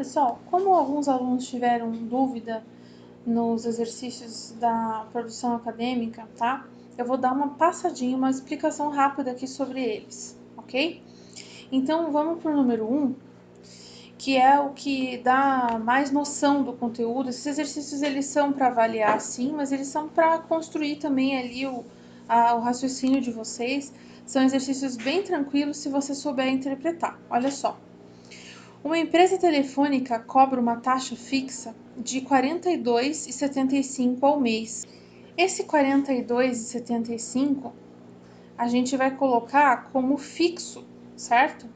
Pessoal, como alguns alunos tiveram dúvida nos exercícios da produção acadêmica, tá? Eu vou dar uma passadinha, uma explicação rápida aqui sobre eles, ok? Então, vamos para o número 1, que é o que dá mais noção do conteúdo. Esses exercícios, eles são para avaliar, sim, mas eles são para construir também ali o raciocínio de vocês. São exercícios bem tranquilos se você souber interpretar. Olha só. Uma empresa telefônica cobra uma taxa fixa de R$ 42,75 ao mês. Esse R$ 42,75 a gente vai colocar como fixo, certo?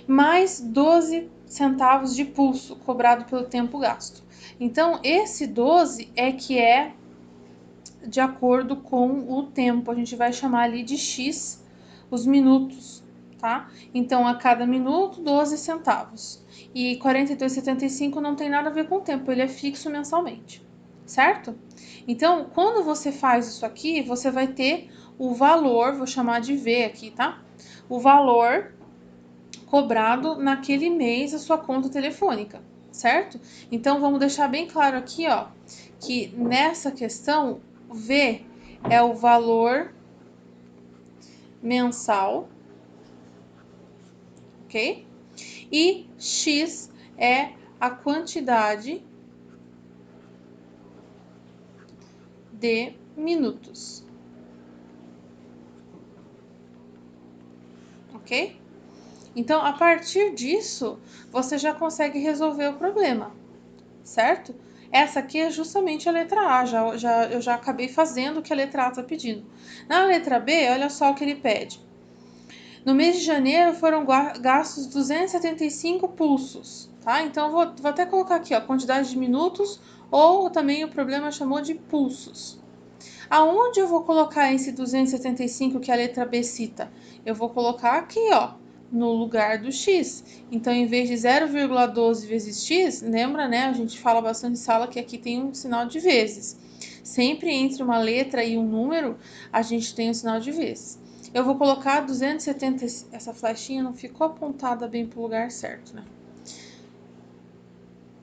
Mais 12 centavos de pulso cobrado pelo tempo gasto. Então, esse 12 é que é de acordo com o tempo. A gente vai chamar ali de X os minutos, tá? Então, a cada minuto, 12 centavos. E 42,75 não tem nada a ver com o tempo, ele é fixo mensalmente, certo? Então, quando você faz isso aqui, você vai ter o valor, vou chamar de V aqui, tá? O valor cobrado naquele mês a sua conta telefônica, certo? Então, vamos deixar bem claro aqui, ó, que nessa questão, V é o valor mensal, ok? E X é a quantidade de minutos, ok? Então, a partir disso, você já consegue resolver o problema, certo? Essa aqui é justamente a letra A, eu já acabei fazendo o que a letra A está pedindo. Na letra B, olha só o que ele pede. No mês de janeiro foram gastos 275 pulsos, tá? Então, vou até colocar aqui, ó, quantidade de minutos, ou também o problema chamou de pulsos. Aonde eu vou colocar esse 275 que a letra B cita? Eu vou colocar aqui, ó, no lugar do x. Então, em vez de 0,12 vezes x, lembra, né? A gente fala bastante em sala que aqui tem um sinal de vezes. Sempre entre uma letra e um número, a gente tem um sinal de vezes. Eu vou colocar 270, essa flechinha não ficou apontada bem para o lugar certo, né?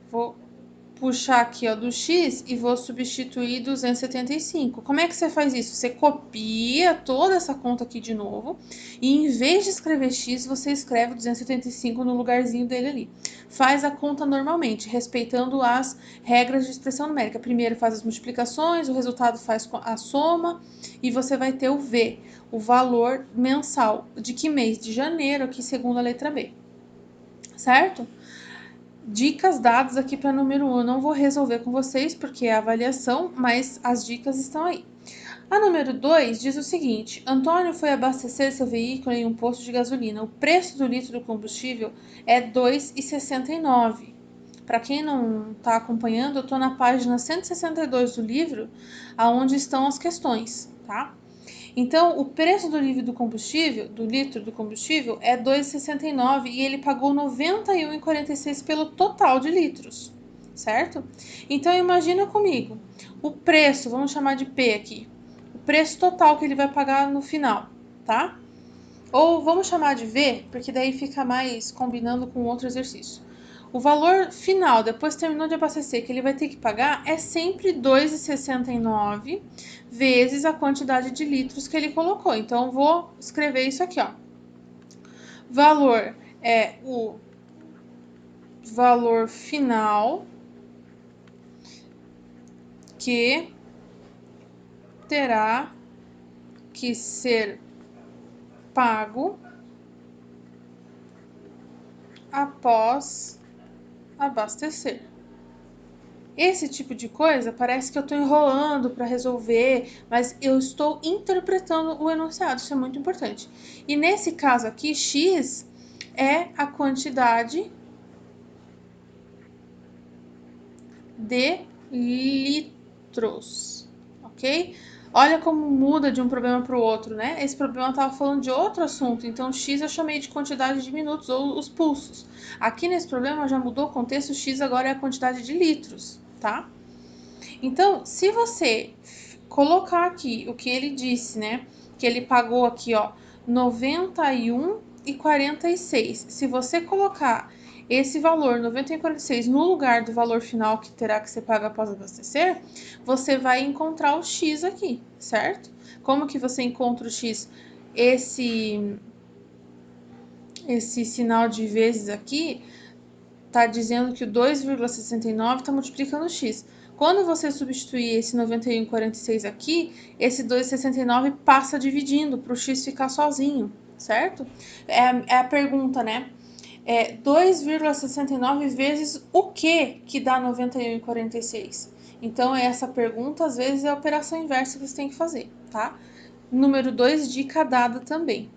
Vou puxar aqui, ó, do x e vou substituir 275. Como é que você faz isso? Você copia toda essa conta aqui de novo e em vez de escrever x, você escreve 275 no lugarzinho dele ali. Faz a conta normalmente, respeitando as regras de expressão numérica. Primeiro faz as multiplicações, o resultado faz a soma e você vai ter o V, o valor mensal. De que mês? De janeiro, aqui segundo a letra B. Certo? Dicas dadas aqui para número 1, eu não vou resolver com vocês porque é avaliação, mas as dicas estão aí. A número 2 diz o seguinte: Antônio foi abastecer seu veículo em um posto de gasolina. O preço do litro do combustível é R$ 2,69. Para quem não está acompanhando, eu estou na página 162 do livro, aonde estão as questões, tá? Então, o preço do litro do combustível é R$ 2,69 e ele pagou R$ 91,46 pelo total de litros, certo? Então, imagina comigo, o preço, vamos chamar de P aqui, o preço total que ele vai pagar no final, tá? Ou vamos chamar de V, porque daí fica mais combinando com outro exercício. O valor final, depois terminou de abastecer, que ele vai ter que pagar é sempre R$ 2,69 vezes a quantidade de litros que ele colocou. Então, eu vou escrever isso aqui, ó. Valor é o valor final que terá que ser pago após abastecer. Esse tipo de coisa parece que eu estou enrolando para resolver, mas eu estou interpretando o enunciado, isso é muito importante. E nesse caso aqui, X é a quantidade de litros, ok? Olha como muda de um problema para o outro, né? Esse problema estava falando de outro assunto, então X eu chamei de quantidade de minutos ou os pulsos. Aqui nesse problema já mudou o contexto, X agora é a quantidade de litros, tá? Então, se você colocar aqui o que ele disse, né? Que ele pagou aqui, ó, 91,46. Se você colocar esse valor 91,46 no lugar do valor final que terá que ser pago após abastecer, você vai encontrar o X aqui, certo? Como que você encontra o X? Esse sinal de vezes aqui está dizendo que o 2,69 está multiplicando o X. Quando você substituir esse 91,46 aqui, esse 2,69 passa dividindo para o X ficar sozinho, certo? É a pergunta, né? 2,69 vezes o que dá 91,46? Então, essa pergunta, às vezes, é a operação inversa que você tem que fazer, tá? Número 2, dica dada também.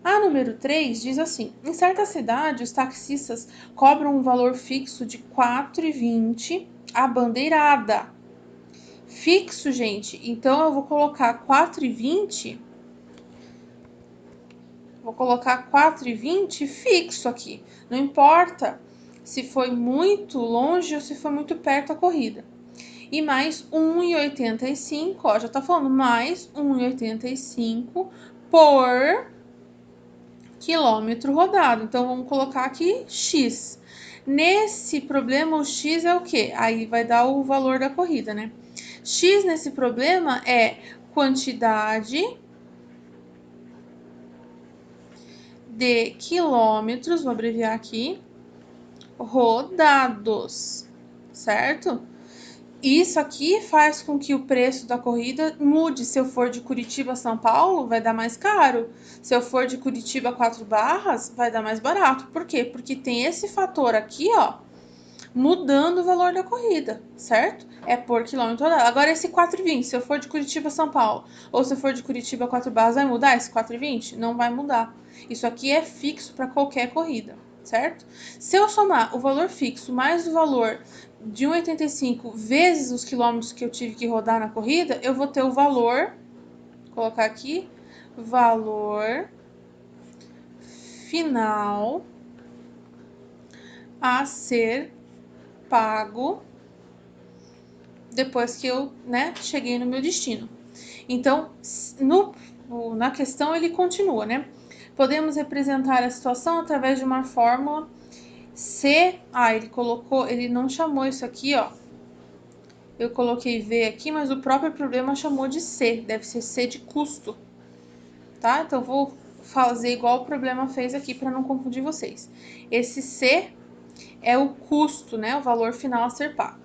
A número 3 diz assim: em certa cidade, os taxistas cobram um valor fixo de R$ 4,20 a bandeirada. Fixo, gente. Então, eu vou colocar 4,20. Vou colocar 4,20 fixo aqui. Não importa se foi muito longe ou se foi muito perto a corrida. E mais 1,85, ó, já tá falando mais 1,85 por quilômetro rodado. Então, vamos colocar aqui X. Nesse problema, o X é o quê? Aí vai dar o valor da corrida, né? X nesse problema é quantidade de quilômetros, vou abreviar aqui, rodados, certo? Isso aqui faz com que o preço da corrida mude. Se eu for de Curitiba a São Paulo, vai dar mais caro. Se eu for de Curitiba a 4 Barras, vai dar mais barato. Por quê? Porque tem esse fator aqui, ó, mudando o valor da corrida, certo? É por quilômetro rodado. Agora, esse 4,20, se eu for de Curitiba a São Paulo, ou se eu for de Curitiba a 4 Barras, vai mudar esse 4,20? Não vai mudar. Isso aqui é fixo para qualquer corrida, certo? Se eu somar o valor fixo mais o valor de 1,85 vezes os quilômetros que eu tive que rodar na corrida, eu vou ter o valor, vou colocar aqui, valor final a ser pago depois que eu, né, cheguei no meu destino. Então, na questão ele continua, né? Podemos representar a situação através de uma fórmula C. Ele não chamou isso aqui, ó. Eu coloquei V aqui, mas o próprio problema chamou de C. Deve ser C de custo, tá? Então, vou fazer igual o problema fez aqui para não confundir vocês. Esse C é o custo, né? O valor final a ser pago.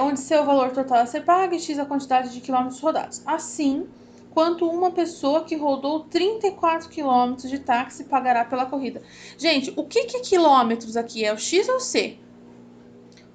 Onde C é o valor total a ser pago e X a quantidade de quilômetros rodados. Assim, quanto uma pessoa que rodou 34 quilômetros de táxi pagará pela corrida. Gente, o que é quilômetros aqui? É o X ou o C?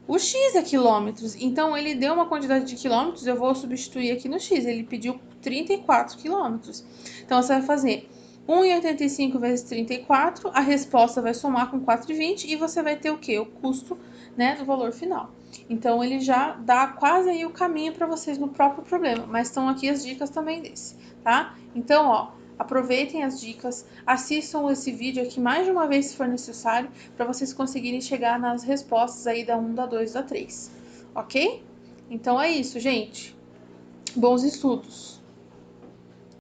O X é quilômetros, então ele deu uma quantidade de quilômetros, eu vou substituir aqui no X, ele pediu 34 quilômetros. Então, você vai fazer 1,85 vezes 34, a resposta vai somar com 4,20 e você vai ter o quê? O custo, né, do valor final. Então, ele já dá quase aí o caminho para vocês no próprio problema, mas estão aqui as dicas também desse, tá? Então, ó, aproveitem as dicas, assistam esse vídeo aqui mais de uma vez se for necessário, para vocês conseguirem chegar nas respostas aí da 1, da 2, da 3, ok? Então é isso, gente. Bons estudos!